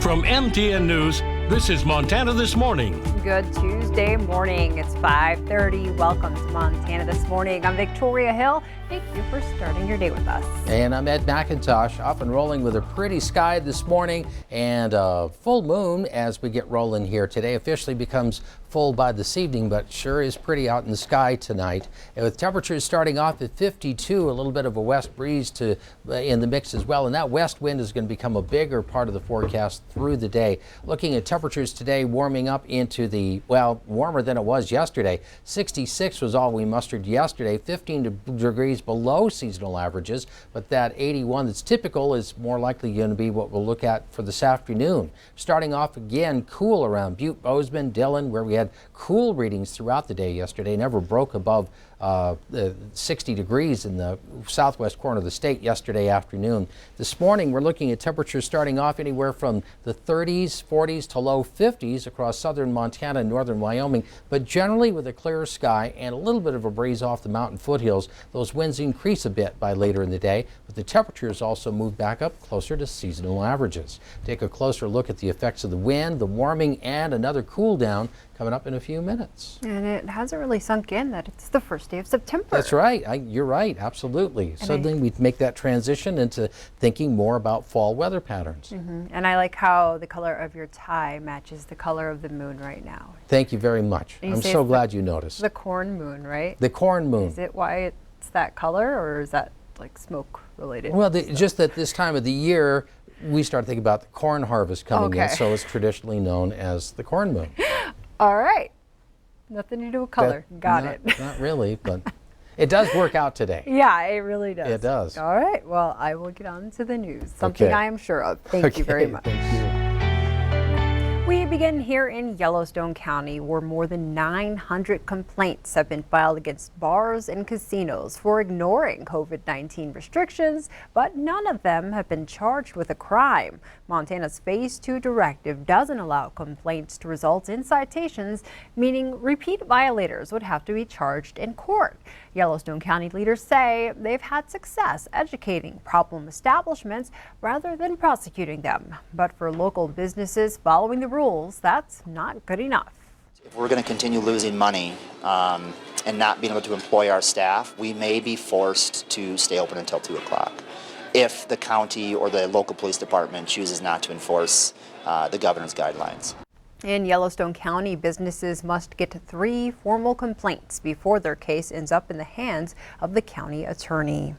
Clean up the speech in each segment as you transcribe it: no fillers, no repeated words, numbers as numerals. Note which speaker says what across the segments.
Speaker 1: From MTN News, this is Montana This Morning.
Speaker 2: Good Tuesday morning. It's 5:30. Welcome to Montana This Morning. I'm Victoria Hill. Thank you for starting your day with us.
Speaker 3: And I'm Ed McIntosh, off and rolling with a pretty sky this morning and a full moon as we get rolling here today. Officially becomes full by this evening, but sure is pretty out in the sky tonight. And with temperatures starting off at 52, a little bit of a west breeze in the mix as well. And that west wind is going to become a bigger part of the forecast through the day. Looking at temperatures today warming up into the, well, warmer than it was yesterday. 66 was all we mustered yesterday, 15 degrees below seasonal averages, but that 81 that's typical is more likely going to be what we'll look at for this afternoon. Starting off again cool around Butte, Bozeman, Dillon, where we had cool readings throughout the day yesterday, never broke above 60 degrees in the southwest corner of the state yesterday afternoon. This morning we're looking at temperatures starting off anywhere from the 30s, 40s to low 50s across southern Montana and northern Wyoming, but generally with a clear sky and a little bit of a breeze off the mountain foothills. Those winds increase a bit by later in the day, but the temperatures also move back up closer to seasonal averages. Take a closer look at the effects of the wind, the warming, and another cool down coming up in a few minutes.
Speaker 2: And it hasn't really sunk in that it's the first day of September.
Speaker 3: That's right. You're right. Absolutely. And suddenly we make that transition into thinking more about fall weather patterns.
Speaker 2: And I like how the color of your tie matches the color of the moon right now.
Speaker 3: Thank you very much. I'm so glad you noticed.
Speaker 2: The corn moon, right?
Speaker 3: The corn moon.
Speaker 2: Is it why it's that color, or is that like smoke related?
Speaker 3: Well, just that this time of the year, we start thinking about the corn harvest coming in, so it's traditionally known as the corn moon.
Speaker 2: All right. Nothing to do with color. Got it.
Speaker 3: Not really, but it does work out today.
Speaker 2: Yeah, it really does.
Speaker 3: It does.
Speaker 2: All right. Well, I will get on to the news. Something I am sure of. Thank you very much.
Speaker 3: Thank you.
Speaker 2: We begin here in Yellowstone County, where more than 900 complaints have been filed against bars and casinos for ignoring COVID-19 restrictions, but none of them have been charged with a crime. Montana's Phase 2 directive doesn't allow complaints to result in citations, meaning repeat violators would have to be charged in court. Yellowstone County leaders say they've had success educating problem establishments rather than prosecuting them. But for local businesses following the rules, that's not good enough.
Speaker 4: If we're going to continue losing money and not being able to employ our staff, we may be forced to stay open until 2 o'clock if the county or the local police department chooses not to enforce the governor's guidelines.
Speaker 2: In Yellowstone County, businesses must get 3 formal complaints before their case ends up in the hands of the county attorney.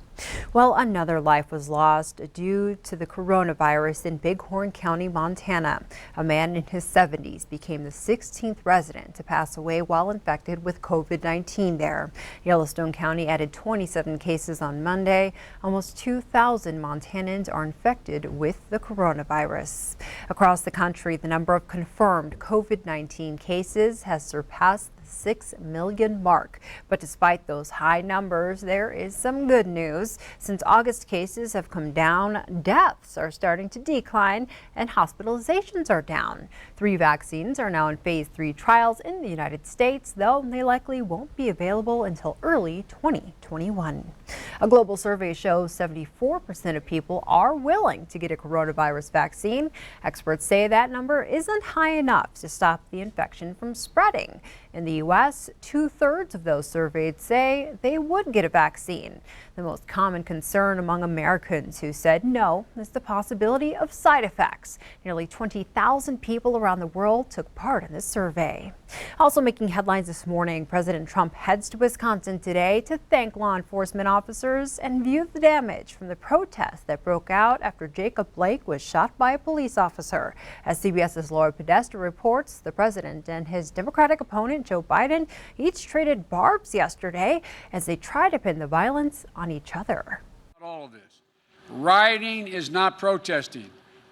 Speaker 2: Well, another life was lost due to the coronavirus in Bighorn County, Montana. A man in his 70s became the 16th resident to pass away while infected with COVID-19 there. Yellowstone County added 27 cases on Monday. Almost 2,000 Montanans are infected with the coronavirus. Across the country, the number of confirmed COVID-19 cases has surpassed the 6 million mark. But despite those high numbers, there is some good news. Since August, cases have come down, deaths are starting to decline, and hospitalizations are down. 3 vaccines are now in Phase 3 trials in the United States, though they likely won't be available until early 2021. A global survey shows 74% of people are willing to get a coronavirus vaccine. Experts say that number isn't high enough to stop the infection from spreading. In the U.S., 2/3 of those surveyed say they would get a vaccine. The most common concern among Americans who said no is the possibility of side effects. Nearly 20,000 people around the world took part in this survey. Also making headlines this morning, President Trump heads to Wisconsin today to thank law enforcement officers and view the damage from the protest that broke out after Jacob Blake was shot by a police officer. As CBS's Laura PODESTA reports, the president and his Democratic opponent Joe Biden each traded barbs yesterday as they try to pin the violence on each other.
Speaker 5: All of this. Rioting is not protesting.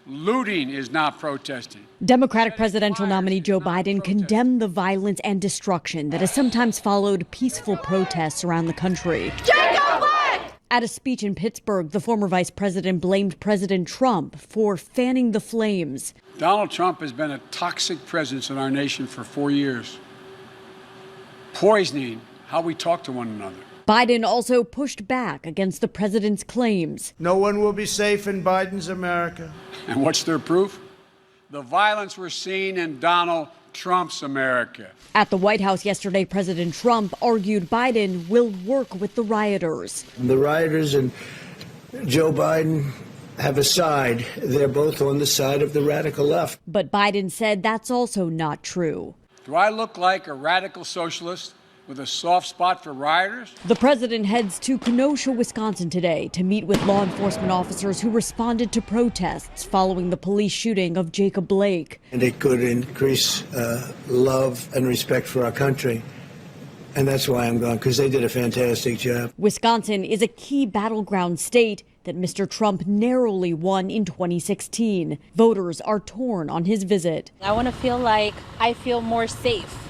Speaker 5: Looting is not protesting.
Speaker 6: Democratic presidential nominee Joe Biden condemned the violence and destruction that has sometimes followed peaceful protests around the country.
Speaker 7: Jacob Blake!
Speaker 6: At a speech in Pittsburgh, the former vice president blamed President Trump for fanning the flames.
Speaker 5: Donald Trump has been a toxic presence in our nation for 4 years, poisoning how we talk to one another.
Speaker 6: Biden also pushed back against the president's claims.
Speaker 8: No one will be safe in Biden's America.
Speaker 5: And what's their proof? the violence we're seeing in Donald Trump's America.
Speaker 6: At the White House yesterday, President Trump argued Biden will work with the rioters.
Speaker 7: The rioters and Joe Biden have a side. They're both on the side of the radical left.
Speaker 6: But Biden said that's also not true.
Speaker 5: Do I look like a radical socialist with a soft spot for rioters?
Speaker 6: The president heads to Kenosha, Wisconsin today to meet with law enforcement officers who responded to protests following the police shooting of Jacob Blake.
Speaker 7: And it could increase love and respect for our country. And that's why I'm going, because they did a fantastic job.
Speaker 6: Wisconsin is a key battleground state that Mr. Trump narrowly won in 2016. Voters are torn on his visit.
Speaker 8: I want to feel like I feel more safe.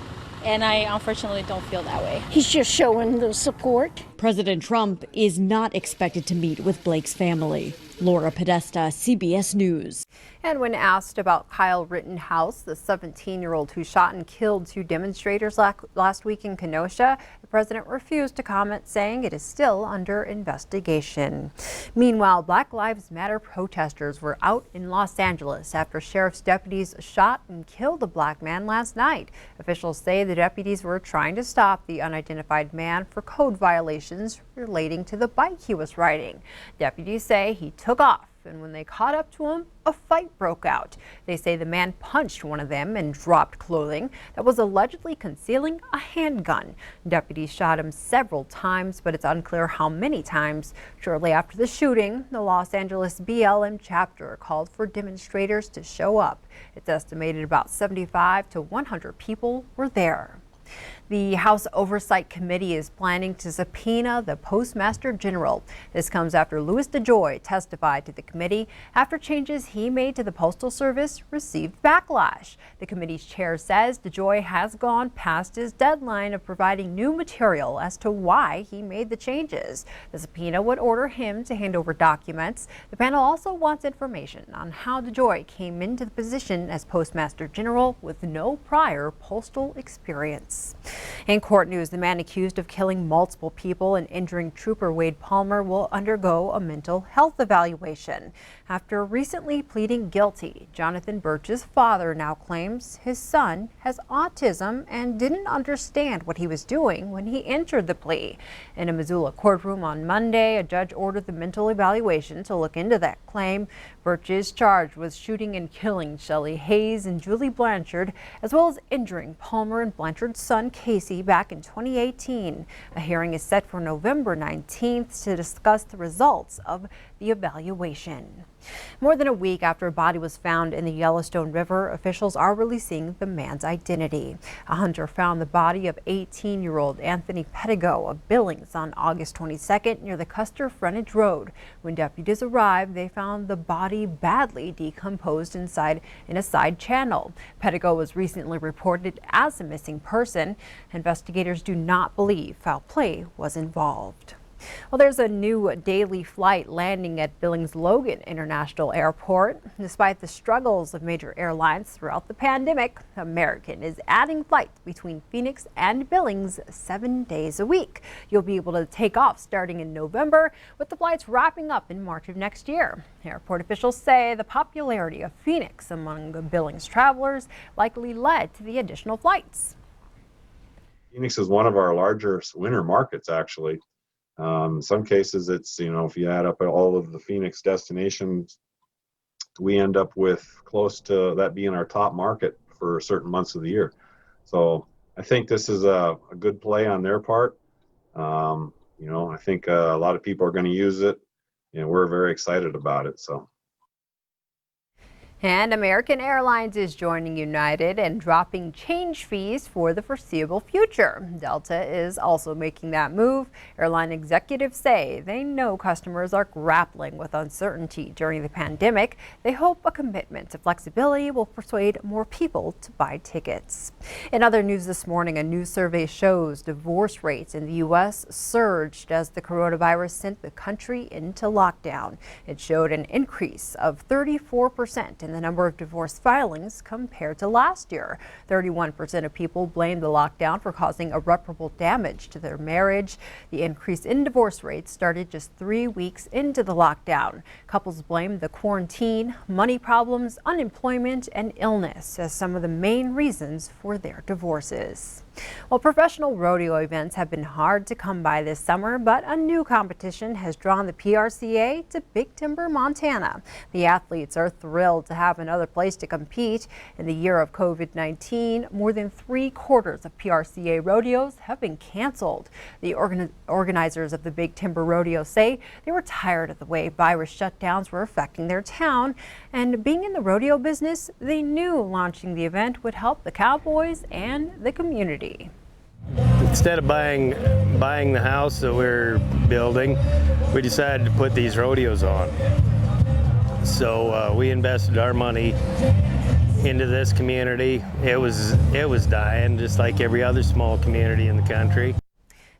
Speaker 8: And I unfortunately don't feel that way.
Speaker 9: He's just showing the support.
Speaker 6: President Trump is not expected to meet with Blake's family. Laura Podesta, CBS News.
Speaker 2: And when asked about Kyle Rittenhouse, the 17-year-old who shot and killed 2 demonstrators last week in Kenosha, the president refused to comment, saying it is still under investigation. Meanwhile, Black Lives Matter protesters were out in Los Angeles after sheriff's deputies shot and killed a black man last night. Officials say the deputies were trying to stop the unidentified man for code violations relating to the bike he was riding. Deputies say he took off, and when they caught up to him, a fight broke out. They say the man punched one of them and dropped clothing that was allegedly concealing a handgun. Deputies shot him several times, but it's unclear how many times. Shortly after the shooting, the Los Angeles BLM chapter called for demonstrators to show up. It's estimated about 75 to 100 people were there. The House Oversight Committee is planning to subpoena the Postmaster General. This comes after Louis DeJoy testified to the committee after changes he made to the Postal Service received backlash. The committee's chair says DeJoy has gone past his deadline of providing new material as to why he made the changes. The subpoena would order him to hand over documents. The panel also wants information on how DeJoy came into the position as Postmaster General with no prior postal experience. In court news, the man accused of killing multiple people and injuring Trooper Wade Palmer will undergo a mental health evaluation. After recently pleading guilty, Jonathan Birch's father now claims his son has autism and didn't understand what he was doing when he entered the plea. In a Missoula courtroom on Monday, a judge ordered the mental evaluation to look into that claim. Birch is charged with shooting and killing Shelley Hayes and Julie Blanchard, as well as injuring Palmer and Blanchard's son Casey back in 2018. A hearing is set for November 19th to discuss the results of the evaluation. More than a week after a body was found in the Yellowstone River, officials are releasing the man's identity. A hunter found the body of 18-year-old Anthony Pettigo of Billings on August 22nd near the Custer Frontage Road. When deputies arrived, they found the body badly decomposed in a side channel. Pettigo was recently reported as a missing person. Investigators do not believe foul play was involved. Well, there's a new daily flight landing at Billings Logan International Airport. Despite the struggles of major airlines throughout the pandemic, American is adding flights between Phoenix and Billings 7 days a week. You'll be able to take off starting in November, with the flights wrapping up in March of next year. Airport officials say the popularity of Phoenix among Billings travelers likely led to the additional flights.
Speaker 10: Phoenix is one of our larger winter markets, actually. In some cases, it's, if you add up all of the Phoenix destinations, we end up with close to that being our top market for certain months of the year. So I think this is a good play on their part. I think a lot of people are going to use it, and we're very excited about it. So.
Speaker 2: And American Airlines is joining United and dropping change fees for the foreseeable future. Delta is also making that move. Airline executives say they know customers are grappling with uncertainty during the pandemic. They hope a commitment to flexibility will persuade more people to buy tickets. In other news this morning, a new survey shows divorce rates in the U.S. surged as the coronavirus sent the country into lockdown. It showed an increase of 34% in the number of divorce filings compared to last year. 31% of people blamed the lockdown for causing irreparable damage to their marriage. The increase in divorce rates started just 3 weeks into the lockdown. Couples blamed the quarantine, money problems, unemployment, and illness as some of the main reasons for their divorces. Well, professional rodeo events have been hard to come by this summer, but a new competition has drawn the PRCA to Big Timber, Montana. The athletes are thrilled to have another place to compete. In the year of COVID-19, more than 3/4 of PRCA rodeos have been canceled. The organizers of the Big Timber Rodeo say they were tired of the way virus shutdowns were affecting their town, and being in the rodeo business, they knew launching the event would help the cowboys and the community.
Speaker 11: Instead of buying the house that we're building, we decided to put these rodeos on. So we invested our money into this community. It was dying just like every other small community in the country.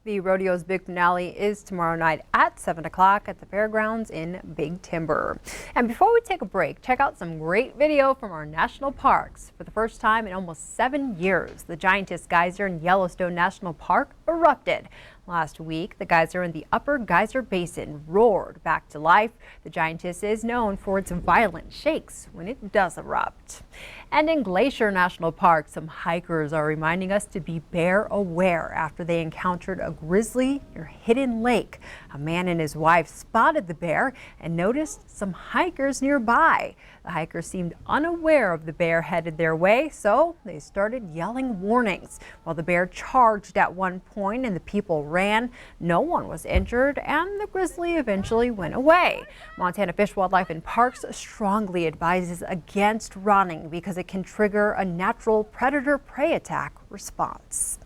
Speaker 2: The rodeo's big finale is tomorrow night at 7 o'clock at the fairgrounds in Big Timber. And before we take a break, check out some great video from our national parks. For the first time in almost 7 years, the Giantess geyser in Yellowstone National Park erupted. Last week, the geyser in the Upper Geyser Basin roared back to life. The Giantess is known for its violent shakes when it does erupt. And in Glacier National Park, some hikers are reminding us to be bear aware after they encountered a grizzly near Hidden Lake. A man and his wife spotted the bear and noticed some hikers nearby. The hikers seemed unaware of the bear headed their way, so they started yelling warnings. While the bear charged at one point and the people ran, no one was injured and the grizzly eventually went away. Montana Fish, Wildlife and Parks strongly advises against running because it can trigger a natural predator-prey attack response.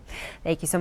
Speaker 2: Thank you so much.